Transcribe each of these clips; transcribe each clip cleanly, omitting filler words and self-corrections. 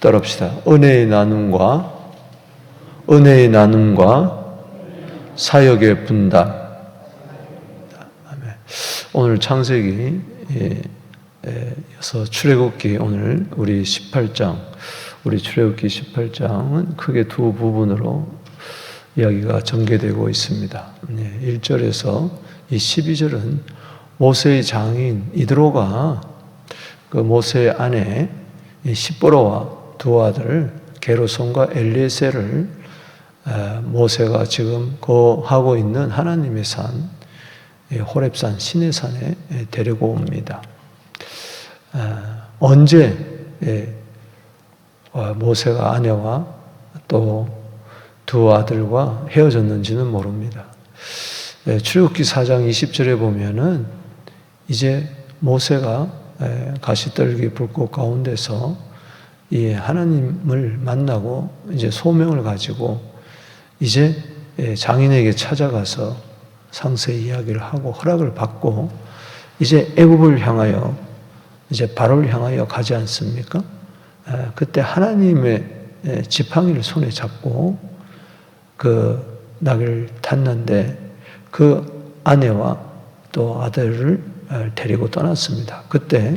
따라합시다. 은혜의 나눔과 사역의 분담. 오늘 창세기에서 출애굽기 오늘 우리 18장, 우리 출애굽기 18장은 크게 두 부분으로 이야기가 전개되고 있습니다. 1절에서 이 12절은 모세의 장인 이드로가 그 모세의 아내 십보라와 두 아들 게르솜과 엘리에셀을 모세가 지금 거하고 있는 하나님의 산 호렙산 시내산에 데리고 옵니다. 언제 모세가 아내와 또 두 아들과 헤어졌는지는 모릅니다. 출애굽기 4장 20절에 보면은 이제 모세가 가시떨기 불꽃 가운데서 이 하나님을 만나고 이제 소명을 가지고 이제 장인에게 찾아가서 상세히 이야기를 하고 허락을 받고 이제 애굽을 향하여 이제 바로를 향하여 가지 않습니까? 그때 하나님의 지팡이를 손에 잡고 그 나귀를 탔는데 그 아내와 또 아들을 데리고 떠났습니다. 그때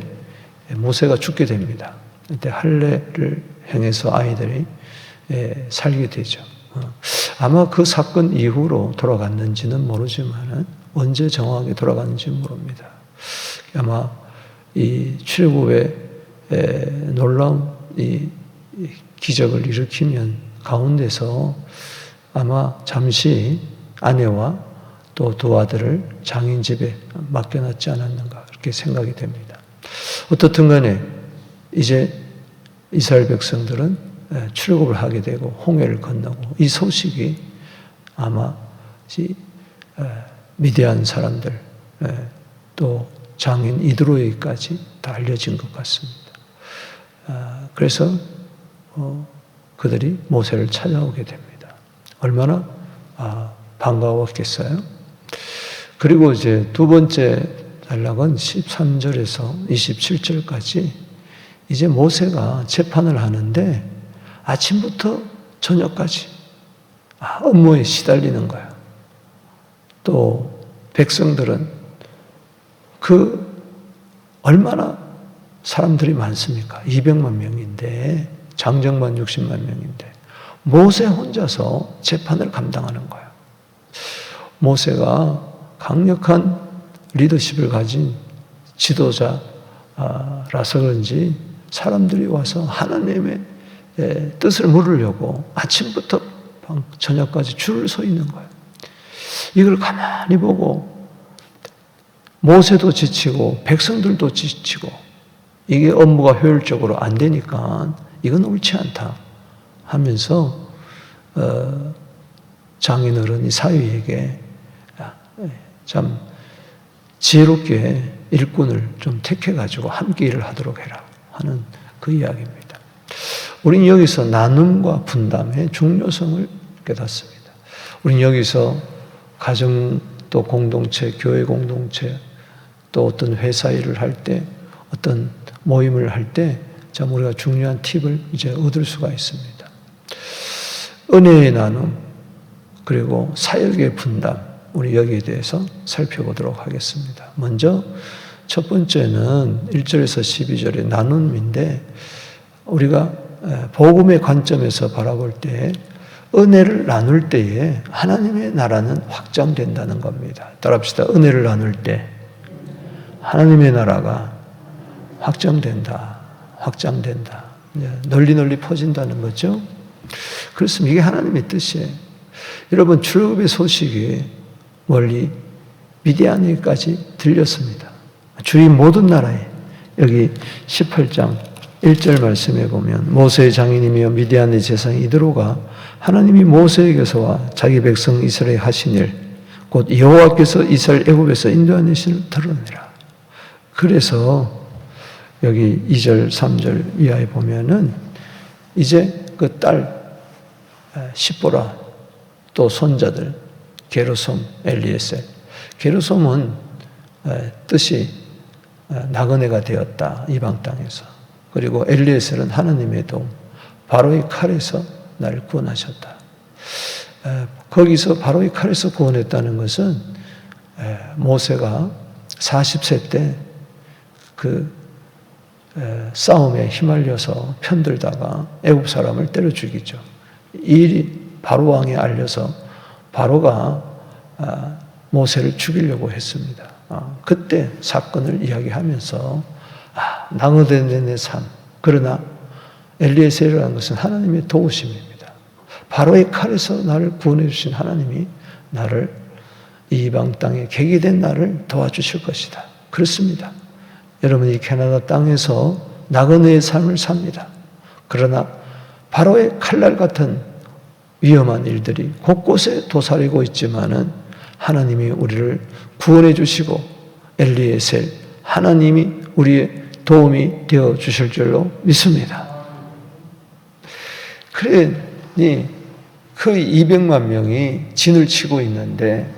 모세가 죽게 됩니다. 그때 할례를 행해서 아이들이 살게 되죠. 아마 그 사건 이후로 돌아갔는지는 모르지만 언제 정확하게 돌아갔는지 모릅니다. 아마 이 출애굽의 놀라운 이 기적을 일으키면 가운데서 아마 잠시 아내와 또 두 아들을 장인 집에 맡겨놨지 않았는가 그렇게 생각이 됩니다. 어떻든 간에 이제 이스라엘 백성들은 출애굽을 하게 되고 홍해를 건너고 이 소식이 아마 미디안 사람들 또 장인 이드로에게까지 다 알려진 것 같습니다. 그래서 그들이 모세를 찾아오게 됩니다. 얼마나 반가웠겠어요? 그리고 이제 두 번째 단락은 13절에서 27절까지 이제 모세가 재판을 하는데 아침부터 저녁까지 업무에 시달리는 거야. 또 백성들은 그 얼마나 사람들이 많습니까? 200만 명인데 장정만 60만 명인데 모세 혼자서 재판을 감당하는 거야. 모세가 강력한 리더십을 가진 지도자라서 그런지 사람들이 와서 하나님의 뜻을 물으려고 아침부터 저녁까지 줄을 서 있는 거예요. 이걸 가만히 보고 모세도 지치고 백성들도 지치고 이게 업무가 효율적으로 안 되니까 이건 옳지 않다 하면서 장인어른이 사위에게 참 지혜롭게 일꾼을 좀 택해가지고 함께 일을 하도록 해라 하는 그 이야기입니다. 우리는 여기서 나눔과 분담의 중요성을 깨닫습니다. 우리는 여기서 가정 또 공동체, 교회 공동체 또 어떤 회사 일을 할 때 어떤 모임을 할 때 참 우리가 중요한 팁을 이제 얻을 수가 있습니다. 은혜의 나눔 그리고 사역의 분담 우리 여기에 대해서 살펴보도록 하겠습니다. 먼저 첫 번째는 1절에서 12절의 나눔인데 우리가 복음의 관점에서 바라볼 때 은혜를 나눌 때에 하나님의 나라는 확장된다는 겁니다. 따라합시다. 은혜를 나눌 때 하나님의 나라가 확장된다. 널리 퍼진다는 거죠. 그렇습니다. 이게 하나님의 뜻이에요. 여러분 출애굽의 소식이 멀리 미디안에까지 들렸습니다. 주위 모든 나라에 여기 18장 1절 말씀에 보면 모세의 장인이며 미디안의 제사장 이드로가 하나님이 모세에게서와 자기 백성 이스라엘에 하신 일 곧 여호와께서 이스라엘 애굽에서 인도하신 드러내라. 그래서 여기 2절 3절 이하에 보면은 이제 그 딸 십보라 또 손자들 게르솜 엘리에셀 게르솜은 뜻이 나그네가 되었다 이방 땅에서. 그리고 엘리에셀은 하나님의 도움 바로의 칼에서 나를 구원하셨다. 거기서 바로의 칼에서 구원했다는 것은 모세가 40세 때 그 싸움에 휘말려서 편들다가 애굽 사람을 때려 죽이죠. 이 일이 바로 왕에 알려서 바로가 모세를 죽이려고 했습니다. 그때 사건을 이야기하면서 낭어된 내 삶, 그러나 엘리에셀이라는 것은 하나님의 도우심입니다. 바로의 칼에서 나를 구원해 주신 하나님이 나를 이방 땅에 객이 된 나를 도와주실 것이다. 그렇습니다. 여러분, 이 캐나다 땅에서 나그네의 삶을 삽니다. 그러나 바로의 칼날 같은 위험한 일들이 곳곳에 도사리고 있지만은 하나님이 우리를 구원해 주시고 엘리에셀, 하나님이 우리의 도움이 되어 주실 줄로 믿습니다. 그러니 그 200만 명이 진을 치고 있는데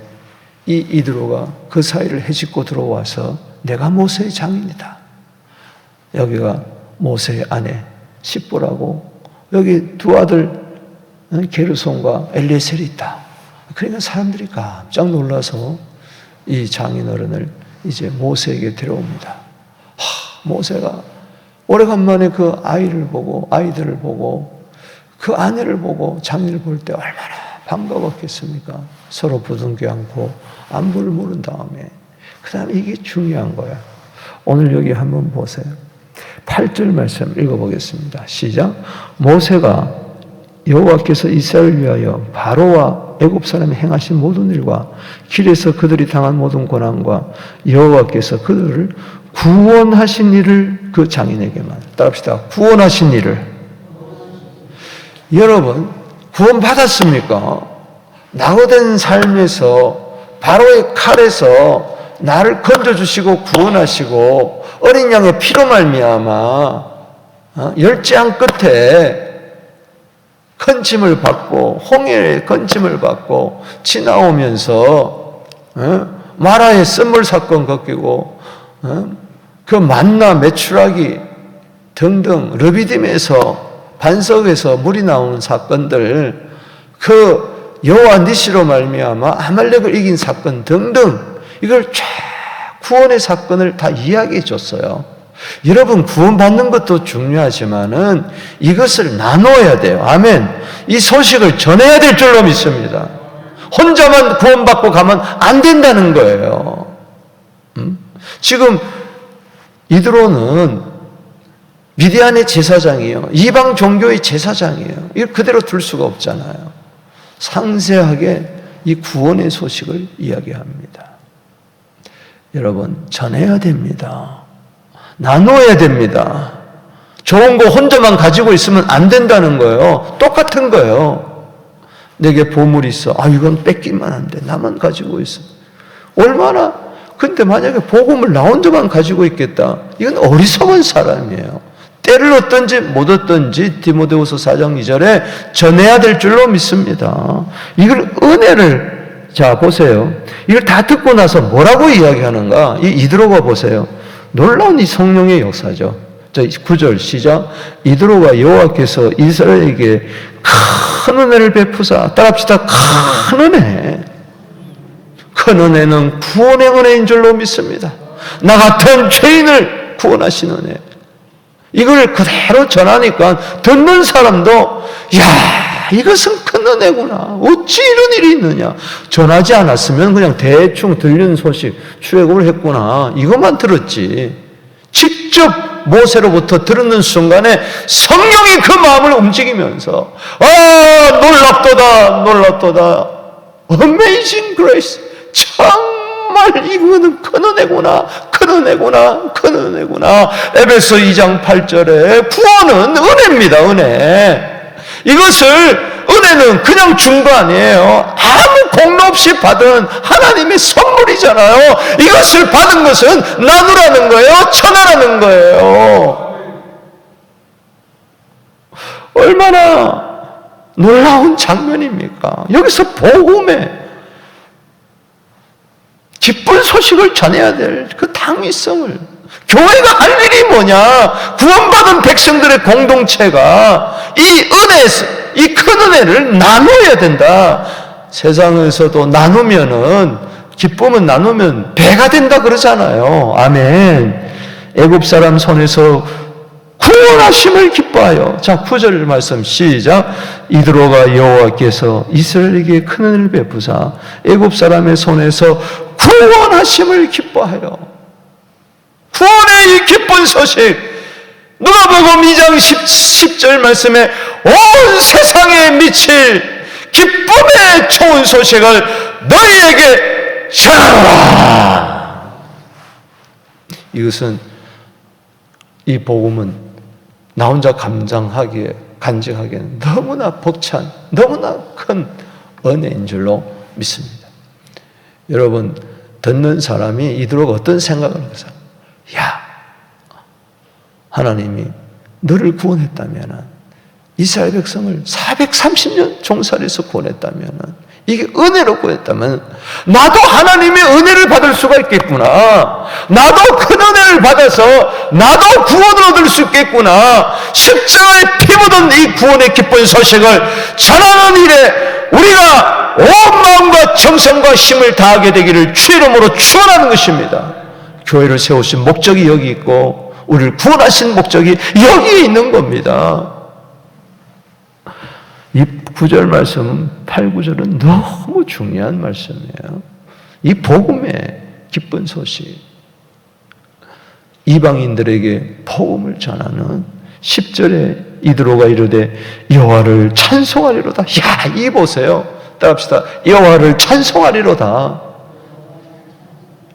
이 이드로가 그 사이를 헤집고 들어와서 내가 모세의 장인이다. 여기가 모세의 아내 십보라고, 여기 두 아들 게르손과 엘리에셀이 있다. 그러니까 사람들이 깜짝 놀라서 이 장인어른을 이제 모세에게 데려옵니다. 모세가 오래간만에 그 아이들을 보고 그 아내를 보고 장인을 볼 때 얼마나 반가웠겠습니까? 서로 부둥켜 안고 안부를 물은 다음에 그 다음에 이게 중요한 거야. 오늘 여기 한번 보세요. 8절 말씀 읽어보겠습니다. 시작. 모세가 여호와께서 이스라엘을 위하여 바로와 애굽 사람이 행하신 모든 일과 길에서 그들이 당한 모든 고난과 여호와께서 그들을 구원하신 일을 그 장인에게만, 따라합시다. 구원하신 일을. 여러분, 구원받았습니까? 낙오된 삶에서 바로의 칼에서 나를 건져주시고 구원하시고 어린 양의 피로 말미암아 열재앙 끝에 건짐을 받고 홍해의 건짐을 받고 지나오면서 마라의 쓴물 사건 겪이고 그 만나 메추라기 등등 르비딤에서 반석에서 물이 나오는 사건들, 그 여호와 니시로 말미암아 아말렉을 이긴 사건 등등, 이걸 쫙 구원의 사건을 다 이야기해 줬어요. 여러분, 구원받는 것도 중요하지만은 이것을 나눠야 돼요. 아멘. 이 소식을 전해야 될 줄로 믿습니다. 혼자만 구원받고 가면 안 된다는 거예요. 지금 이드로는 미디안의 제사장이에요. 이방 종교의 제사장이에요. 이걸 그대로 둘 수가 없잖아요. 상세하게 이 구원의 소식을 이야기합니다. 여러분, 전해야 됩니다. 나눠야 됩니다. 좋은 거 혼자만 가지고 있으면 안 된다는 거예요. 똑같은 거예요. 내게 보물이 있어. 이건 뺏기면 안 돼. 나만 가지고 있어. 얼마나, 근데 만약에 복음을 나 혼자만 가지고 있겠다. 이건 어리석은 사람이에요. 때를 얻든지 못 얻든지 디모데후서 4장 2절에 전해야 될 줄로 믿습니다. 이걸 은혜를, 자 보세요. 이걸 다 듣고 나서 뭐라고 이야기하는가? 이 이드로가 보세요. 놀라운 이 성령의 역사죠. 자 9절 시작. 이드로가 여호와께서 이스라엘에게 큰 은혜를 베푸사, 따라합시다. 큰 은혜. 큰 은혜는 구원의 은혜인 줄로 믿습니다. 나 같은 죄인을 구원하신 은혜. 이걸 그대로 전하니까 듣는 사람도 야, 이것은 큰 은혜구나. 어찌 이런 일이 있느냐. 전하지 않았으면 그냥 대충 들리는 소식, 출애굽을 했구나. 이것만 들었지. 직접 모세로부터 들었는 순간에 성령이 그 마음을 움직이면서 놀랍도다. Amazing grace. 정말 이거는 큰 은혜구나. 에베소 2장 8절에 구원은 은혜입니다. 은혜. 은혜는 그냥 준 거 아니에요. 아무 공로 없이 받은 하나님의 선물이잖아요. 이것을 받은 것은 나누라는 거예요. 전하라는 거예요. 얼마나 놀라운 장면입니까? 여기서 복음의 기쁜 소식을 전해야 될 그 당위성을, 교회가 할 일이 뭐냐? 구원받은 백성들의 공동체가 이 은혜, 이 큰 은혜를 나눠야 된다. 세상에서도 나누면은, 기쁨은 나누면 배가 된다 그러잖아요. 아멘. 애굽 사람 손에서 구원하심을 기뻐하여. 자, 9절 말씀 시작. 이드로가 여호와께서 이스라엘에게 큰 은혜를 베푸사 애굽 사람의 손에서 구원하심을 기뻐하여. 구원의 이 기쁜 소식, 누가복음 2장 10절 말씀에 온 세상에 미칠 기쁨의 좋은 소식을 너희에게 전하라. 이것은, 이 복음은 나 혼자 간직하기에는 너무나 벅찬, 너무나 큰 은혜인 줄로 믿습니다. 여러분, 듣는 사람이 이들로 어떤 생각을 하겠어요? 야, 하나님이 너를 구원했다면, 이스라엘 백성을 430년 종살이에서 구원했다면, 이게 은혜로 구했다면 나도 하나님의 은혜를 받을 수가 있겠구나. 나도 큰 은혜를 받아서 나도 구원을 얻을 수 있겠구나. 십자가에 피 묻은 이 구원의 기쁜 소식을 전하는 일에 우리가 온 마음과 정성과 힘을 다하게 되기를 주의 이름으로 축원하는 것입니다. 교회를 세우신 목적이 여기 있고 우리를 구원하신 목적이 여기에 있는 겁니다. 이 9절 말씀은 8, 9절은 너무 중요한 말씀이에요. 이 복음의 기쁜 소식, 이방인들에게 복음을 전하는 10절에 이드로가 이르되 여호와를 찬송하리로다. 야, 이 보세요. 따라합시다. 여호와를 찬송하리로다.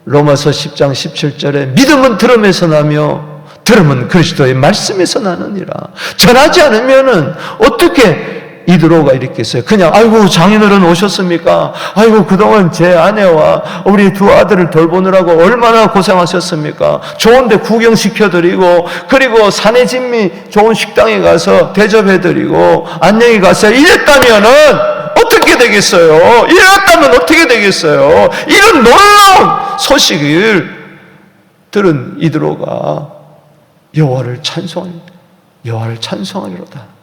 로마서 10장 17절에 믿음은 들음에서 나며 들음은 그리스도의 말씀에서 나느니라. 전하지 않으면은 어떻게 이드로가 이렇게 했어요. 그냥 아이고 장인어른 오셨습니까? 아이고 그동안 제 아내와 우리 두 아들을 돌보느라고 얼마나 고생하셨습니까? 좋은데 구경시켜드리고 그리고 산에 진미 좋은 식당에 가서 대접해드리고 안녕히 가세요. 이랬다면은 어떻게 되겠어요? 이랬다면 어떻게 되겠어요? 이런 놀라운 소식을 들은 이드로가 여호와를 찬송하리로다.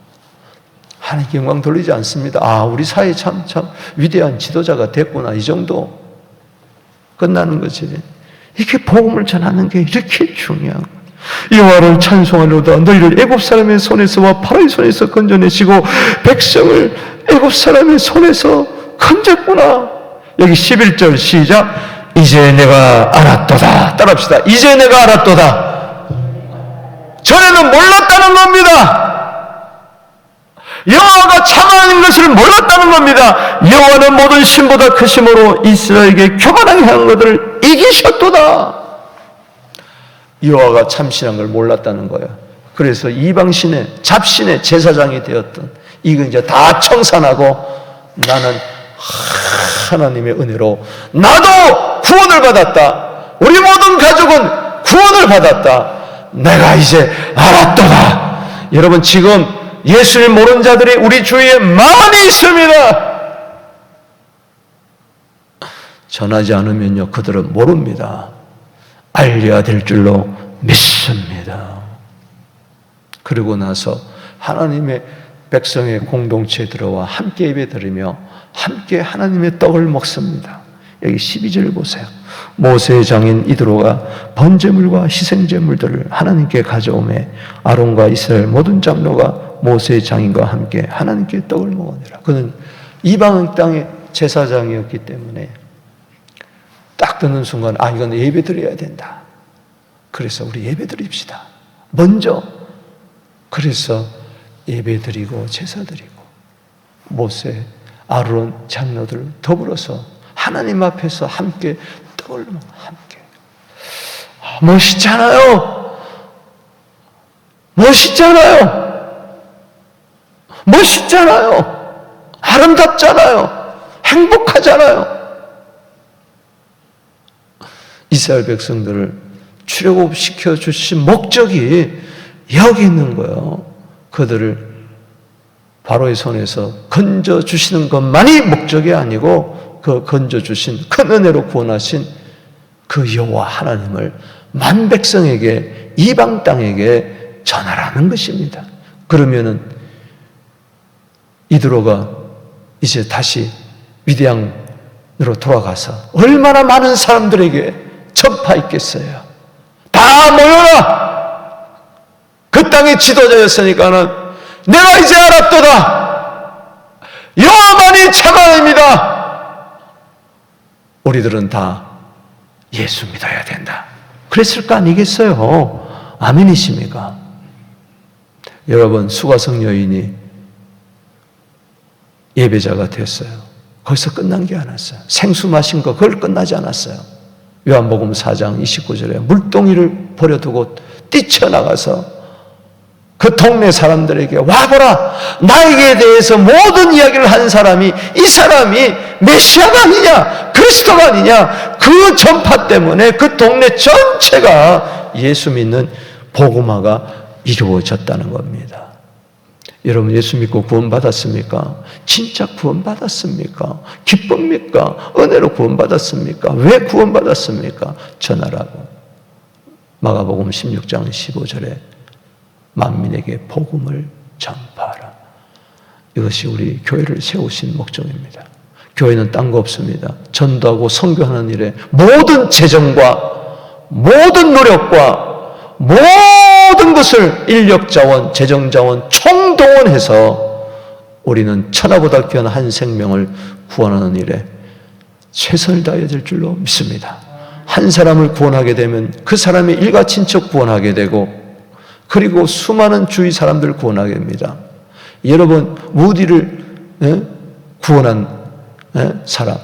하나님께 영광 돌리지 않습니다. 아, 우리 사회에 참 위대한 지도자가 됐구나. 이 정도 끝나는 거지. 이렇게 복음을 전하는 게 이렇게 중요한 거예요. 여호와를 찬송하리로다. 너희를 애굽 사람의 손에서와 파라오의 손에서 건져내시고 백성을 애굽 사람의 손에서 건졌구나. 여기 11절 시작. 이제 내가 알았도다. 따라합시다. 이제 내가 알았도다. 전에는 몰랐다는 겁니다. 여호와가 참하는 것을 몰랐다는 겁니다. 여호와는 모든 신보다 크심으로 이스라엘에게 교만하게 하는 것들을 이기셨도다. 여호와가 참신한 걸 몰랐다는 거예요. 그래서 이방신의 잡신의 제사장이 되었던 이거 이제 다 청산하고 나는 하나님의 은혜로 나도 구원을 받았다. 우리 모든 가족은 구원을 받았다. 내가 이제 알았도다. 여러분, 지금 예수를 모르는 자들이 우리 주위에 많이 있습니다. 전하지 않으면요, 그들은 모릅니다. 알려야 될 줄로 믿습니다. 그리고 나서 하나님의 백성의 공동체에 들어와 함께 예배드리며 함께 하나님의 떡을 먹습니다. 여기 12절 보세요. 모세의 장인 이드로가 번제물과 희생제물들을 하나님께 가져오매 아론과 이스라엘 모든 장로가 모세의 장인과 함께 하나님께 떡을 먹으니라. 그는 이방 땅의 제사장이었기 때문에 딱 듣는 순간 이건 예배드려야 된다. 그래서 우리 예배드립시다. 먼저 그래서 예배드리고 제사드리고 모세, 아론 장로들 더불어서 하나님 앞에서 함께 떡을 먹어. 함께. 멋있잖아요. 멋있잖아요. 멋있잖아요. 아름답잖아요. 행복하잖아요. 이스라엘 백성들을 출애굽시켜 주신 목적이 여기 있는 거예요. 그들을 바로의 손에서 건져주시는 것만이 목적이 아니고 그 건져주신 큰 은혜로 구원하신 그 여호와 하나님을 만 백성에게, 이방 땅에게 전하라는 것입니다. 그러면은 이드로가 이제 다시 미디안으로 돌아가서 얼마나 많은 사람들에게 전파했겠어요. 다 모여라! 그 땅의 지도자였으니까는 내가 이제 알았도다. 여호와만이 참아입니다. 우리들은 다 예수 믿어야 된다. 그랬을 거 아니겠어요? 아멘이십니까? 여러분, 수가성 여인이 예배자가 됐어요. 거기서 끝난 게 아니었어요. 생수 마신 거 그걸 끝나지 않았어요. 요한복음 4장 29절에 물동이를 버려두고 뛰쳐나가서 그 동네 사람들에게 와보라, 나에게 대해서 모든 이야기를 한 사람이, 이 사람이 메시아가 아니냐, 그리스도가 아니냐, 그 전파 때문에 그 동네 전체가 예수 믿는 복음화가 이루어졌다는 겁니다. 여러분, 예수 믿고 구원받았습니까? 진짜 구원받았습니까? 기쁩니까? 은혜로 구원받았습니까? 왜 구원받았습니까? 전하라고. 마가복음 16장 15절에 만민에게 복음을 전파하라. 이것이 우리 교회를 세우신 목적입니다. 교회는 딴 거 없습니다. 전도하고 선교하는 일에 모든 재정과 모든 노력과 모든 것을 인력자원, 재정자원 총동원해서 우리는 천하보다 귀한 한 생명을 구원하는 일에 최선을 다해야 될 줄로 믿습니다. 한 사람을 구원하게 되면 그 사람의 일가 친척 구원하게 되고, 그리고 수많은 주위 사람들을 구원하게 됩니다. 여러분, 무디를 구원한 사람,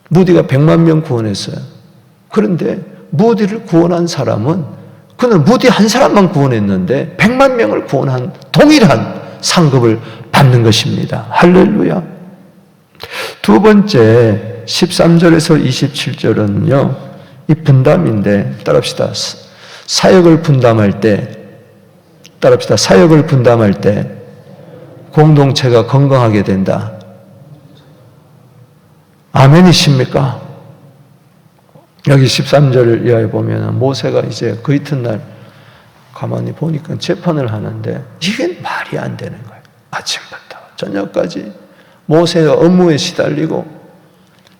무디가 100만 명 구원했어요. 그런데 무디를 구원한 사람은 그는 무디 한 사람만 구원했는데 100만 명을 구원한 동일한 상급을 받는 것입니다. 할렐루야. 두 번째 13절에서 27절은요, 이 분담인데 따라합시다. 사역을 분담할 때, 따라합시다. 사역을 분담할 때 공동체가 건강하게 된다. 아멘이십니까? 여기 13절을 이하에 보면 모세가 이제 그 이튿날 가만히 보니까 재판을 하는데 이게 말이 안 되는 거예요. 아침부터 저녁까지 모세가 업무에 시달리고,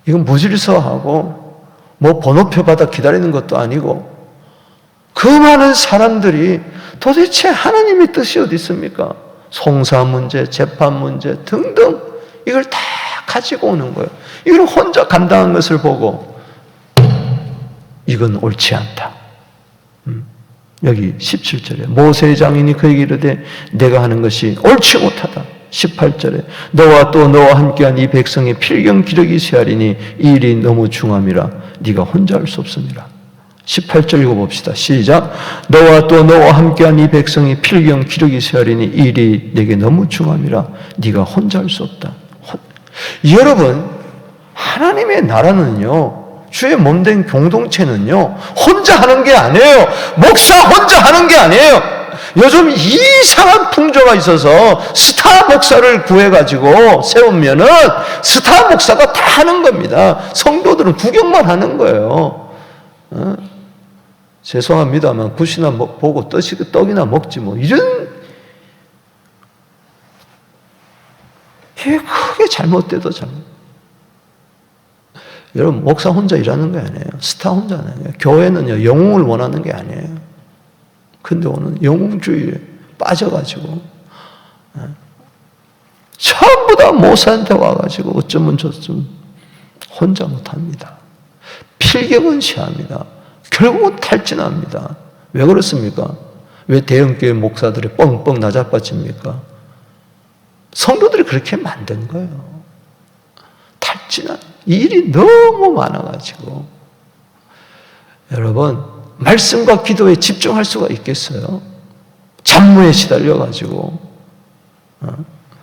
이건 무질서하고 뭐 번호표 받아 기다리는 것도 아니고, 그 많은 사람들이 도대체 하나님의 뜻이 어디 있습니까? 송사 문제, 재판 문제 등등 이걸 다 가지고 오는 거예요. 이걸 혼자 감당한 것을 보고 이건 옳지 않다. 여기 17절에 모세의 장인이 그에게 이르되 내가 하는 것이 옳지 못하다. 18절에 너와 또 너와 함께한 이 백성의 필경 기력이 쇠하리니 이 일이 너무 중함이라 네가 혼자 할 수 없음이라. 18절 읽어봅시다. 시작. 너와 또 너와 함께한 이 백성이 필경 기력이 쇠하리니 이 일이 내게 너무 중함이라 네가 혼자 할 수 없다. 여러분, 하나님의 나라는요, 주의 몸된 공동체는요, 혼자 하는 게 아니에요. 목사 혼자 하는 게 아니에요. 요즘 이상한 풍조가 있어서 스타 목사를 구해가지고 세우면은 스타 목사가 다 하는 겁니다. 성도들은 구경만 하는 거예요. 죄송합니다만 굿이나 보고 떡이나 먹지 뭐 이런, 이게 크게 잘못돼도 잘못. 여러분, 목사 혼자 일하는 게 아니에요. 스타 혼자 하는 거예요. 교회는요, 영웅을 원하는 게 아니에요. 근데 오늘 영웅주의에 빠져가지고 전부 다 모사한테 와가지고 어쩌면 저쩌면 혼자 못합니다. 필경은 시합니다. 결국은 탈진합니다. 왜 그렇습니까? 왜 대형교회 목사들이 뻥뻥 나자빠집니까? 성도들이 그렇게 만든 거예요. 탈진한 일이 너무 많아가지고. 여러분, 말씀과 기도에 집중할 수가 있겠어요? 잡무에 시달려가지고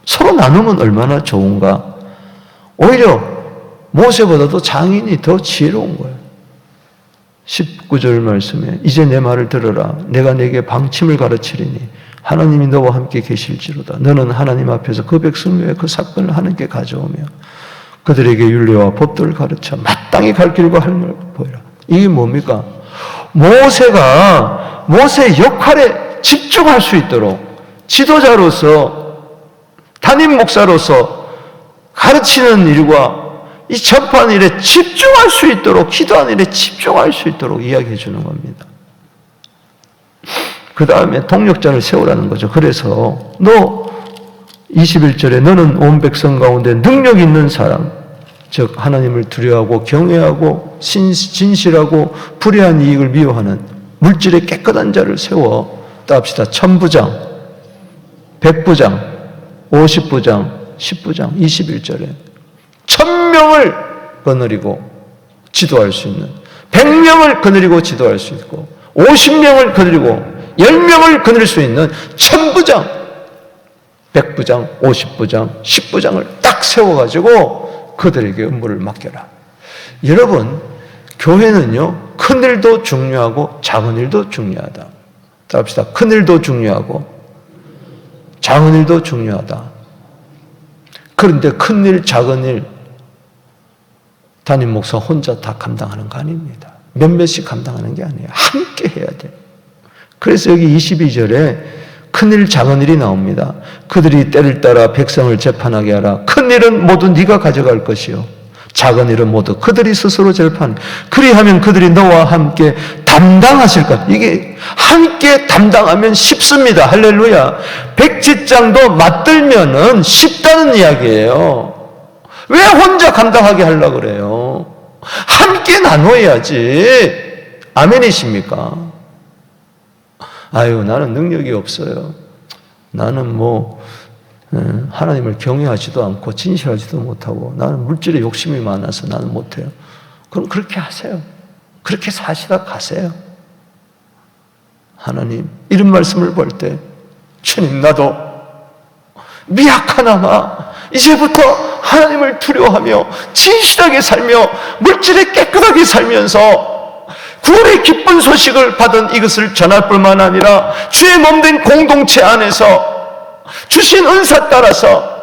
서로 나누면 얼마나 좋은가. 오히려 모세보다도 장인이 더 지혜로운 거예요. 19절 말씀에 이제 내 말을 들어라. 내가 내게 방침을 가르치리니 하나님이 너와 함께 계실지로다. 너는 하나님 앞에서 그 백성 위에 그 사건을 하나님께 가져오며 그들에게 윤리와 법도를 가르쳐 마땅히 갈 길과 할 말을 보이라. 이게 뭡니까? 모세가 모세의 역할에 집중할 수 있도록 지도자로서 담임 목사로서 가르치는 일과 이 전파하는 일에 집중할 수 있도록, 기도하는 일에 집중할 수 있도록 이야기해 주는 겁니다. 그 다음에 동력자를 세우라는 거죠. 그래서 너 21절에 너는 온 백성 가운데 능력 있는 사람, 즉 하나님을 두려워하고 경외하고 진실하고 불의한 이익을 미워하는 물질의 깨끗한 자를 세워 따합시다. 1000부장, 100부장, 50부장, 10부장, 21절에 1000명을 거느리고 지도할 수 있는, 100명을 거느리고 지도할 수 있고 50명을 거느리고 10명을 거느릴 수 있는 1000부장, 100부장, 50부장, 10부장을 딱 세워가지고 그들에게 업무를 맡겨라. 여러분, 교회는요, 큰 일도 중요하고 작은 일도 중요하다. 따합시다. 큰 일도 중요하고 작은 일도 중요하다. 그런데 큰 일, 작은 일 담임 목사 혼자 다 감당하는 거 아닙니다. 몇몇이 감당하는 게 아니에요. 함께 해야 돼요. 그래서 여기 22절에 큰일 작은 일이 나옵니다. 그들이 때를 따라 백성을 재판하게 하라. 큰 일은 모두 네가 가져갈 것이요 작은 일은 모두 그들이 스스로 재판. 그리하면 그들이 너와 함께 담당하실까. 이게 함께 담당하면 쉽습니다. 할렐루야. 백지장도 맞들면은 쉽다는 이야기예요. 왜 혼자 감당하게 하려고 그래요? 함께 나눠야지. 아멘이십니까? 아유, 나는 능력이 없어요. 나는 하나님을 경외하지도 않고 진실하지도 못하고 나는 물질에 욕심이 많아서 나는 못해요. 그럼 그렇게 하세요. 그렇게 사시다 가세요. 하나님, 이런 말씀을 볼 때 주님, 나도 미약하나마 이제부터 하나님을 두려워하며 진실하게 살며 물질에 깨끗하게 살면서 구원의 기쁜 소식을 받은 이것을 전할 뿐만 아니라 주의 몸된 공동체 안에서 주신 은사 따라서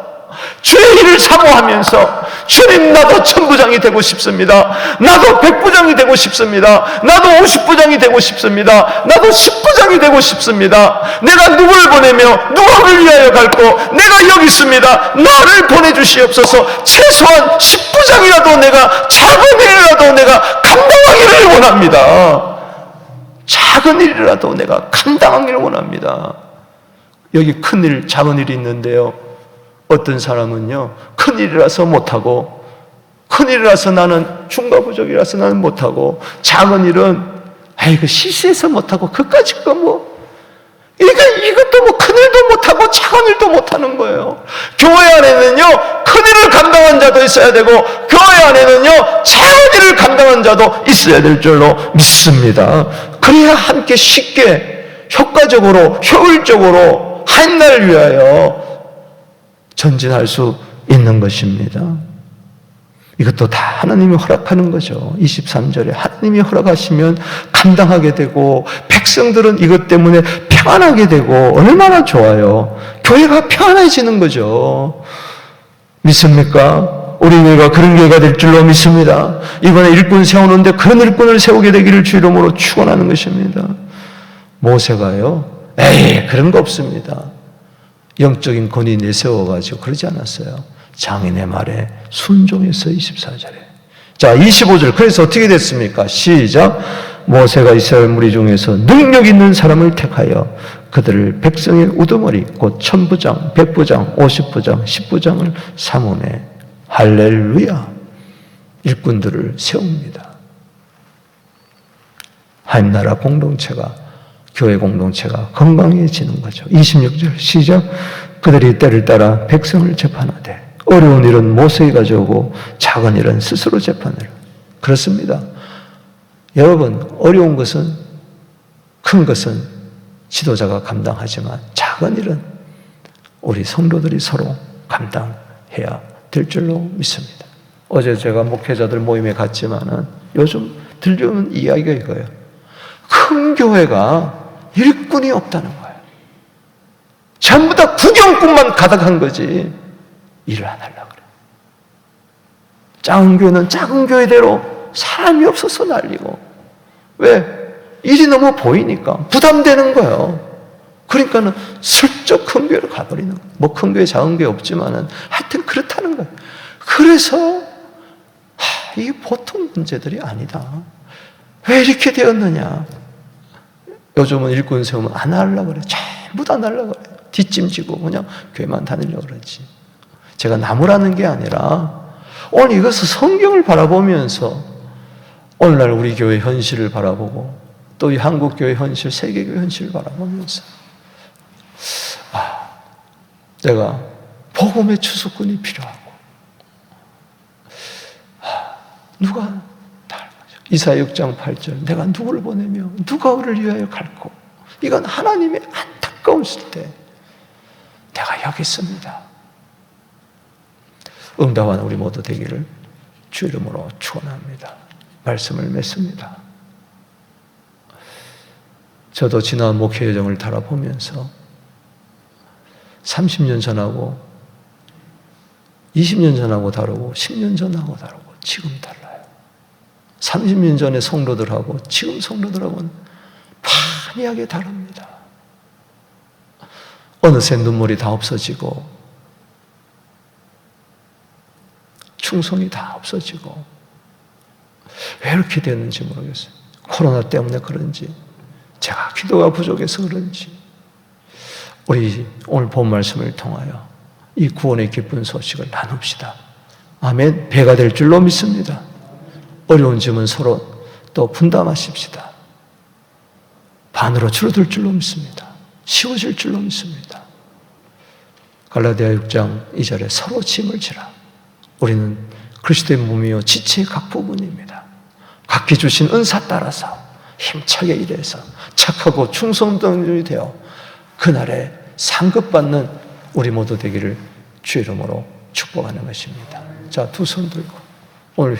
주의 일을 사모하면서 주님, 나도 1000부장이 되고 싶습니다. 나도 100부장이 되고 싶습니다. 나도 50부장이 되고 싶습니다. 나도 10부장이 되고 싶습니다. 내가 누구를 보내며 누구를 위하여 갈고 내가 여기 있습니다. 나를 보내주시옵소서. 최소한 10부장이라도 내가 작은 일이라도 내가 감당하기를 원합니다. 작은 일이라도 내가 감당하기를 원합니다. 여기 큰 일, 작은 일이 있는데요. 어떤 사람은요, 큰 일이라서 못하고, 큰 일이라서 나는 중과부족이라서 나는 못하고, 작은 일은, 아이고, 시시해서 못하고, 그까짓 거 이것도 큰 일도 못하고, 작은 일도 못하는 거예요. 교회 안에는요, 큰 일을 감당한 자도 있어야 되고, 교회 안에는요, 작은 일을 감당한 자도 있어야 될 줄로 믿습니다. 그래야 함께 쉽게, 효과적으로, 효율적으로, 한 날을 위하여 전진할 수 있는 것입니다. 이것도 다 하나님이 허락하는 거죠. 23절에 하나님이 허락하시면 감당하게 되고 백성들은 이것 때문에 평안하게 되고 얼마나 좋아요. 교회가 평안해지는 거죠. 믿습니까? 우리 교회가 그런 교회가 될 줄로 믿습니다. 이번에 일꾼 세우는데 그런 일꾼을 세우게 되기를 주 이름으로 축원하는 것입니다. 모세가요, 에이, 그런 거 없습니다. 영적인 권위 내세워가지고 그러지 않았어요. 장인의 말에 순종해서 24절에. 자, 25절. 그래서 어떻게 됐습니까? 시작. 모세가 이스라엘 무리 중에서 능력 있는 사람을 택하여 그들을 백성의 우두머리 곧 1000부장, 100부장, 50부장, 10부장을 삼음해. 할렐루야. 일꾼들을 세웁니다. 한 나라 공동체가, 교회 공동체가 건강해지는 거죠. 26절 시작. 그들이 때를 따라 백성을 재판하되 어려운 일은 모세가 가져오고 작은 일은 스스로 재판을. 그렇습니다. 여러분, 어려운 것은, 큰 것은 지도자가 감당하지만 작은 일은 우리 성도들이 서로 감당해야 될 줄로 믿습니다. 어제 제가 목회자들 모임에 갔지만은 요즘 들려오는 이야기가 이거예요. 큰 교회가 일꾼이 없다는 거예요. 전부 다 구경꾼만 가득한 거지 일을 안 하려고 그래. 작은 교회는 작은 교회대로 사람이 없어서 난리고. 왜? 일이 너무 보이니까 부담되는 거예요. 그러니까는 슬쩍 큰 교회로 가버리는 거예요. 뭐 큰 교회, 작은 교회 없지만은 하여튼 그렇다는 거예요. 그래서 이게 보통 문제들이 아니다. 왜 이렇게 되었느냐? 요즘은 일꾼 세우면 안 하려고 그래. 전부 다 안 하려고 그래. 뒷짐지고 그냥 교회만 다니려고 그러지. 제가 나무라는 게 아니라 오늘 이것을 성경을 바라보면서 오늘날 우리 교회 현실을 바라보고 또 이 한국교회 현실, 세계교회 현실을 바라보면서 내가 복음의 추수꾼이 필요하고 누가 날 이사야 6장 8절 내가 누구를 보내며 누가 우리를 위하여 갈고 이건 하나님의 안타까우실 때 내가 여기 있습니다. 응답하는 우리 모두 되기를 주 이름으로 축원합니다. 말씀을 맺습니다. 저도 지난 목회 여정을 달아보면서 30년 전하고 20년 전하고 다르고 10년 전하고 다르고 지금 달라요. 30년 전의 성도들하고 지금 성도들하고는 판이하게 다릅니다. 어느새 눈물이 다 없어지고 충성이 다 없어지고 왜 이렇게 됐는지 모르겠어요. 코로나 때문에 그런지 제가 기도가 부족해서 그런지 우리 오늘 본 말씀을 통하여 이 구원의 기쁜 소식을 나눕시다. 아멘. 배가 될 줄로 믿습니다. 어려운 점은 서로 또 분담하십시다. 반으로 줄어들 줄로 믿습니다. 쉬워질 줄로 믿습니다. 갈라디아 6장 2절에 서로 짐을 지라. 우리는 그리스도의 몸이요 지체의 각 부분입니다. 각기 주신 은사 따라서 힘차게 일해서 착하고 충성들이 되어 그날에 상급받는 우리 모두 되기를 주 이름으로 축복하는 것입니다. 자, 두 손 들고 오늘